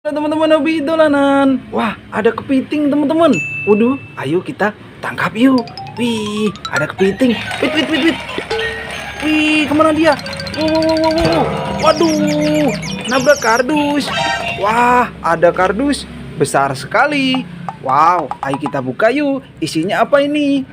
Teman-teman hobi dolanan. Wah, ada kepiting teman-teman. Waduh, ayo kita tangkap yuk. Wih, ada kepiting. Wait, wait, wait, wait. Wih, kemana dia? Wow, wow, wow, wow, wow. Waduh, nabrak kardus. Wah, ada kardus besar sekali. Wow, ayo kita buka yuk. Isinya apa ini?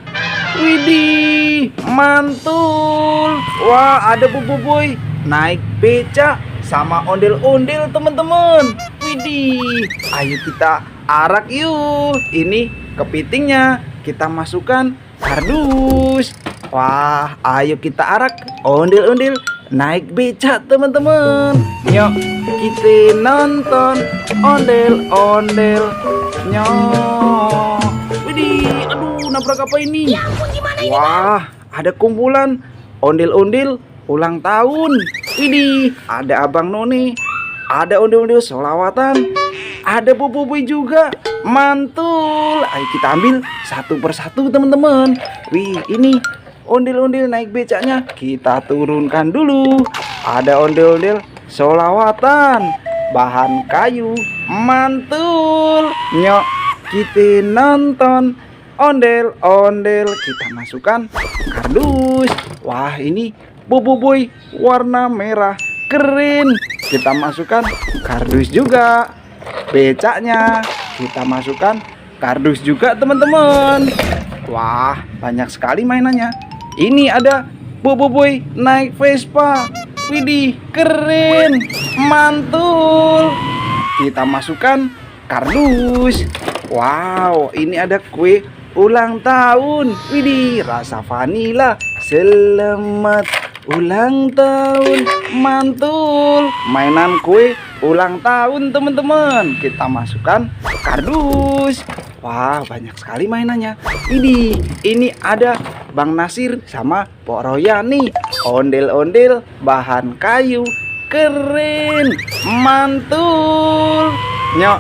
Widih, mantul. Wah, ada boboiboy naik beca sama ondel-ondel teman-teman. Widih, ayo kita arak yuk. Ini kepitingnya kita masukkan kardus. Wah, ayo kita arak ondel-ondel naik beca teman-teman. Yuk kita nonton ondel-ondel. Nyok. Widih, aduh, nabrak apa ini? Ya ampun, gimana ini, Bang? Wah, ada kumpulan ondel-ondel ulang tahun. Widih, ada Abang Noni, ada ondel-ondel solawatan, ada boboiboy juga. Mantul. Ayo kita ambil satu persatu teman-teman. Wih, ini ondel-ondel naik becaknya kita turunkan dulu. Ada ondel-ondel solawatan, bahan kayu. Mantul. Nyok, kita nonton ondel-ondel, kita masukkan kardus. Wah, ini boboiboy warna merah, keren. Kita masukkan kardus juga. Becaknya kita masukkan kardus juga teman-teman. Wah, banyak sekali mainannya. Ini ada boboiboy naik Vespa. Widih, keren. Mantul. Kita masukkan kardus. Wow, ini ada kue ulang tahun. Widih, rasa vanila. Selamat ulang tahun. Mantul. Mainan kue ulang tahun teman-teman. Kita masukkan kardus. Wah, banyak sekali mainannya. Ini ada Bang Nasir sama Pok Royani. Ondel-ondel bahan kayu. Keren. Mantul. Nyok,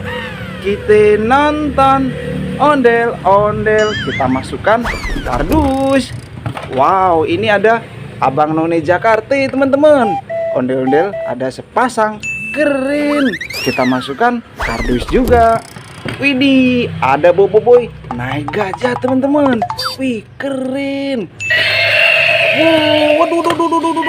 kita nonton ondel-ondel, kita masukkan kardus. Wow, ini ada Abang None Jakarta teman-teman. Ondel-ondel ada sepasang, keren. Kita masukkan kardus juga. Widih, ada boboiboy naik gajah teman-teman. Wih, keren. Waduh,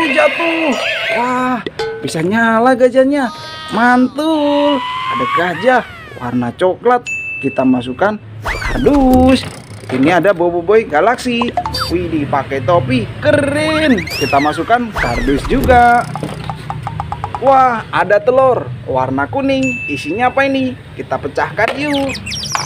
jatuh. Wah, bisa nyala gajahnya. Mantul. Ada gajah warna coklat. Kita masukkan kardus. Ini ada boboiboy galaksi. Wih, dipakai topi, keren. Kita masukkan kardus juga. Wah, ada telur warna kuning. Isinya apa ini? Kita pecahkan yuk.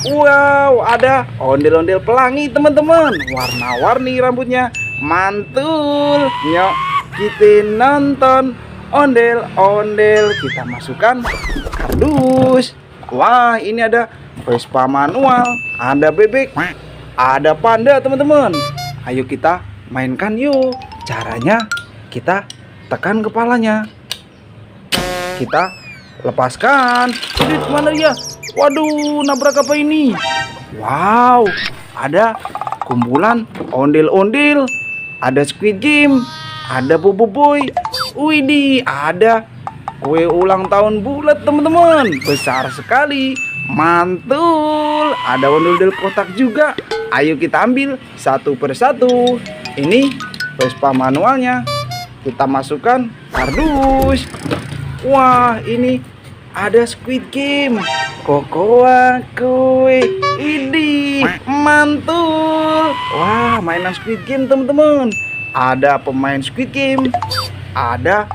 Wow, ada ondel-ondel pelangi teman-teman. Warna-warni rambutnya. Mantul. Nyok, kita nonton ondel-ondel, kita masukkan kardus. Wah, ini ada Vespa manual, ada bebek, ada panda teman-teman. Ayo kita mainkan yuk. Caranya kita tekan kepalanya, kita lepaskan. Jadi kemana dia? Waduh, nabrak apa ini? Wow, ada kumpulan ondel-ondel, ada Squid Game, ada boboiboy. Widih, ada kue ulang tahun bulat teman-teman, besar sekali. Mantul. Ada ondel-ondel kotak juga. Ayo kita ambil satu persatu. Ini Vespa manualnya, kita masukkan kardus. Wah, ini ada Squid Game, kokoa kue. Widih, mantul. Wah, mainan Squid Game teman-teman. Ada pemain Squid Game, ada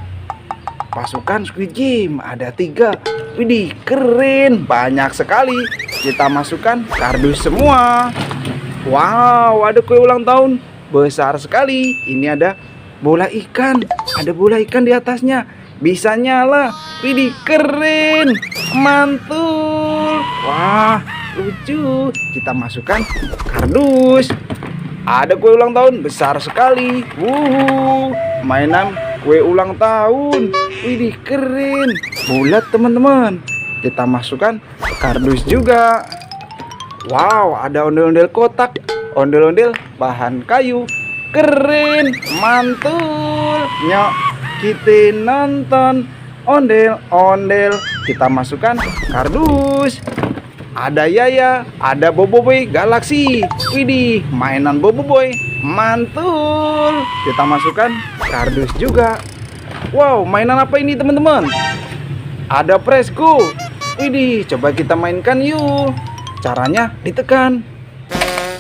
pasukan Squid Game, ada 3. Widih, keren, banyak sekali. Kita masukkan kardus semua. Wow, ada kue ulang tahun besar sekali. Ini ada bola ikan, ada bola ikan di atasnya, bisa nyala. Widih, keren, mantul. Wah, lucu. Kita masukkan kardus. Ada kue ulang tahun besar sekali. Mainan kue ulang tahun. Widih, keren. Bulat teman-teman. Kita masukkan kardus juga. Wow, ada ondel-ondel kotak, ondel-ondel bahan kayu. Keren, mantul. Nyok, kita nonton ondel, ondel. Kita masukkan kardus. Ada Yaya, ada Boboiboy Galaxy. Widih, mainan Boboiboy mantul. Kita masukkan kardus juga. Wow, mainan apa ini teman-teman? Ada Fresco. Widih, coba kita mainkan yuk. Caranya ditekan.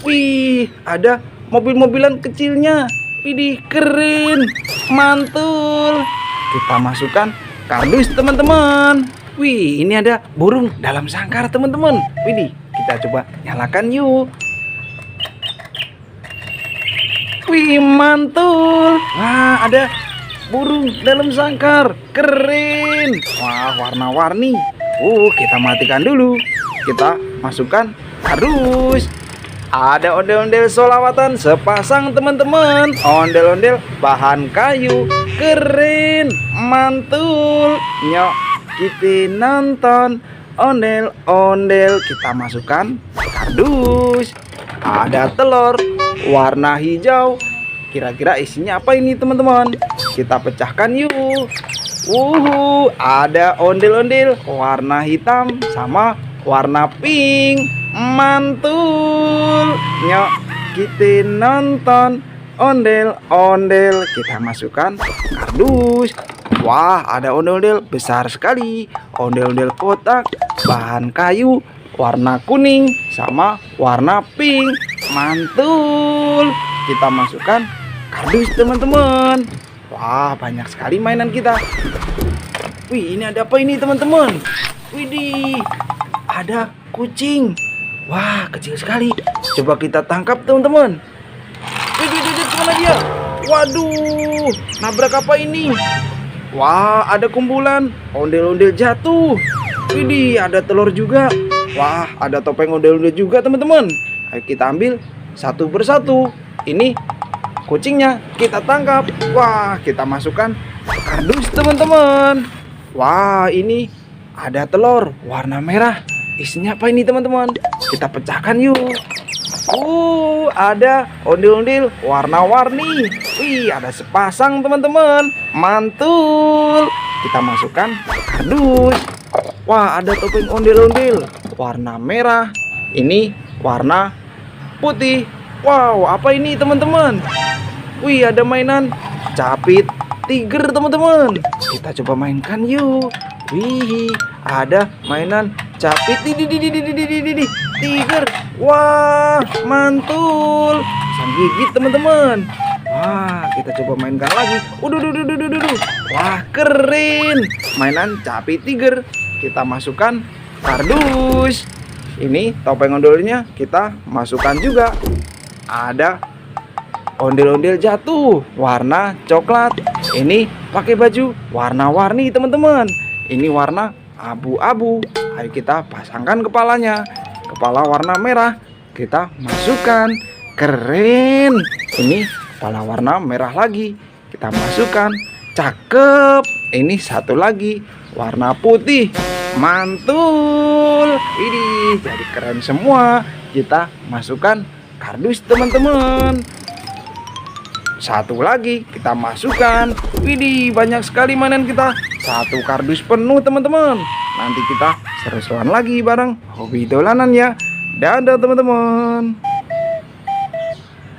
Wih, ada mobil-mobilan kecilnya. Widih, keren, mantul. Kita masukkan kardus teman-teman. Wih, ini ada burung dalam sangkar teman-teman. Widih, kita coba nyalakan yuk. Wih, mantul. Wah, ada burung dalam sangkar. Keren. Wah, warna-warni. Kita matikan dulu. Kita masukkan kardus. Ada ondel-ondel solawatan sepasang teman-teman. Ondel-ondel bahan kayu. Keren, mantul. Nyok. Kita nonton ondel-ondel. Kita masukkan kardus. Ada telur warna hijau. Kira-kira isinya apa ini teman-teman? Kita pecahkan yuk. Ada ondel-ondel warna hitam sama warna pink. Mantul. Nyok, kita nonton ondel-ondel. Kita masukkan kardus. Wah, ada ondel-ondel besar sekali. Ondel-ondel kotak, bahan kayu, warna kuning, sama warna pink. Mantul. Kita masukkan kardus teman-teman. Wah, banyak sekali mainan kita. Wih, ini ada apa ini teman-teman? Widih, ada kucing. Wah, kecil sekali. Coba kita tangkap teman-teman. Widih, kemana dia? Waduh, nabrak apa ini? Wah, ada kumpulan ondel-ondel jatuh. Widih, ada telur juga. Wah, ada topeng ondel-ondel juga teman-teman. Ayo kita ambil satu persatu. Ini kucingnya kita tangkap. Wah, kita masukkan kardus teman-teman. Wah, ini ada telur warna merah. Isinya apa ini teman-teman? Kita pecahkan yuk. Ada ondel-ondel warna-warni. Wih, ada sepasang teman-teman. Mantul. Kita masukkan kardus. Wah, ada topeng ondel-ondel warna merah. Ini warna putih. Wow, apa ini teman-teman? Wih, ada mainan capit tiger teman-teman. Kita coba mainkan yuk. Wih, ada mainan capit tiger. Wah, mantul. Sang gigit teman-teman. Wah, kita coba mainkan lagi. Wah, keren. Mainan capit tiger. Kita masukkan kardus. Ini topeng ondel-ondelnya kita masukkan juga. Ada ondel-ondel jatuh warna coklat. Ini pakai baju warna-warni teman-teman. Ini warna abu-abu. Ayo kita pasangkan kepalanya. Kepala warna merah. Kita masukkan. Keren. Ini kepala warna merah lagi. Kita masukkan. Cakep. Ini satu lagi warna putih. Mantul. Ini jadi keren semua. Kita masukkan kardus teman-teman. Satu lagi kita masukkan. Widih, banyak sekali mainan kita. Satu kardus penuh teman-teman. Nanti kita seru-seruan lagi bareng hobi dolanan ya. Dadah teman-teman.